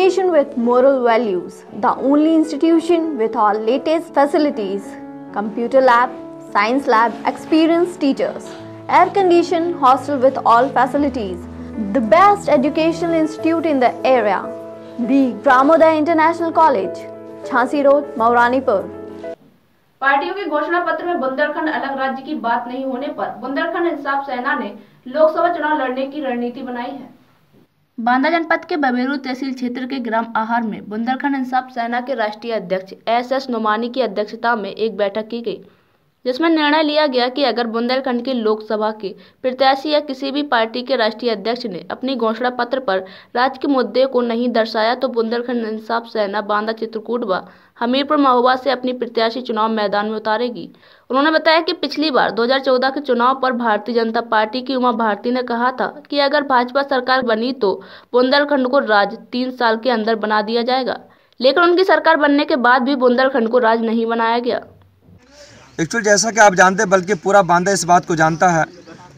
education with moral values, the only institution with all latest facilities, computer lab, science lab, experienced teachers, air-conditioned hostel with all facilities, the best educational institute in the area, the Gramoday International College, Jhansi Road, Mauranipur. पार्टियों के घोषणा पत्र में बुंदेलखंड अलग राज्य की बात नहीं होने पर बुंदेलखंड इंसाफ सेना ने लोकसभा चुनाव लड़ने की रणनीति बनाई है। बांदा जनपद के बबेरू तहसील क्षेत्र के ग्राम आहार में बुंदेलखंड इंसाफ सेना के राष्ट्रीय अध्यक्ष SS नोमानी की अध्यक्षता में एक बैठक की गई, जिसमें निर्णय लिया गया कि अगर बुंदेलखंड के लोकसभा के प्रत्याशी या किसी भी पार्टी के राष्ट्रीय अध्यक्ष ने अपनी घोषणा पत्र पर राज्य के मुद्दे को नहीं दर्शाया तो बुंदेलखंड इंसाफ सेना बांदा चित्रकूट व हमीरपुर महोबा से अपनी प्रत्याशी चुनाव मैदान में उतारेगी। उन्होंने बताया कि पिछली बार 2014 के चुनाव पर भारतीय जनता पार्टी की उमा भारती ने कहा था कि अगर भाजपा सरकार बनी तो बुंदेलखंड को राज्य 3 साल के अंदर बना दिया जाएगा, लेकिन उनकी सरकार बनने के बाद भी बुंदेलखंड को राज्य नहीं बनाया गया। एक्चुअल जैसा कि आप जानते हैं, बल्कि पूरा बांदा इस बात को जानता है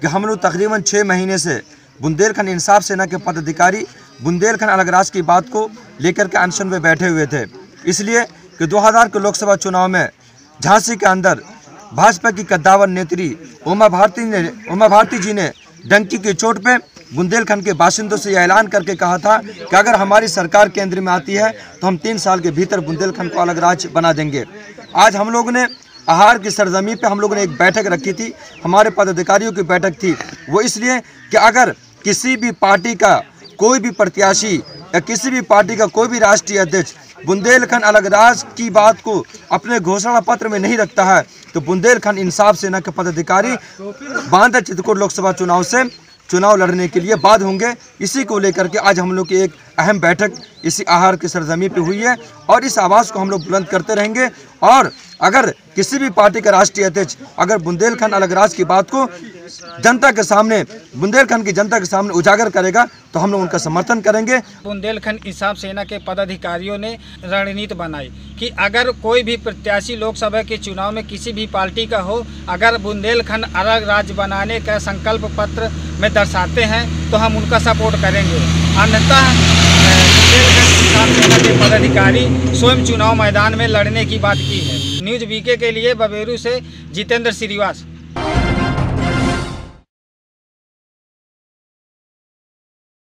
कि हम लोग तकरीबन 6 महीने से बुंदेलखंड इंसाफ सेना के पदाधिकारी बुंदेलखंड अलग राज्य की बात को लेकर के अनशन में बैठे हुए थे, इसलिए कि 2000 के लोकसभा चुनाव में झांसी के अंदर भाजपा की कद्दावर नेत्री उमा भारती जी ने डंकी की चोट पे बुंदेलखंड के बाशिंदों से यह ऐलान करके कहा था कि अगर हमारी सरकार केंद्र में आती है तो हम 3 साल के भीतर बुंदेलखंड को अलग राज्य बना देंगे। आज हम लोग ने आहार की सरजमी पे हम लोगों ने एक बैठक रखी थी, हमारे पदाधिकारियों की बैठक थी। वो इसलिए कि अगर किसी भी पार्टी का कोई भी प्रत्याशी या किसी भी पार्टी का कोई भी राष्ट्रीय अध्यक्ष बुंदेलखंड अलग राज्य की बात को अपने घोषणा पत्र में नहीं रखता है तो बुंदेलखंड इंसाफ सेना के पदाधिकारी बांदा चित्रकूट लोकसभा चुनाव से चुनाव लड़ने के लिए बाध्य होंगे। इसी को लेकर के आज हम लोग की एक अहम बैठक इसी आहार की सरजमी पे हुई है और इस आवाज़ को हम लोग बुलंद करते रहेंगे। और अगर किसी भी पार्टी का राष्ट्रीय अध्यक्ष अगर बुंदेलखंड अलग राज्य की बात को जनता के सामने बुंदेलखंड की जनता के सामने उजागर करेगा तो हम लोग उनका समर्थन करेंगे। बुंदेलखंड इंसाफ सेना के पदाधिकारियों ने रणनीति बनाई कि अगर कोई भी प्रत्याशी लोकसभा के चुनाव में किसी भी पार्टी का हो, अगर बुंदेलखंड अलग राज्य बनाने का संकल्प पत्र में दर्शाते हैं तो हम उनका सपोर्ट करेंगे, अन्यथा बुंदेलखंड इंसाफ सेना के पदाधिकारी स्वयं चुनाव मैदान में लड़ने की बात की है। न्यूज़ वीके के लिए बबेरू से जितेंद्र श्रीवास।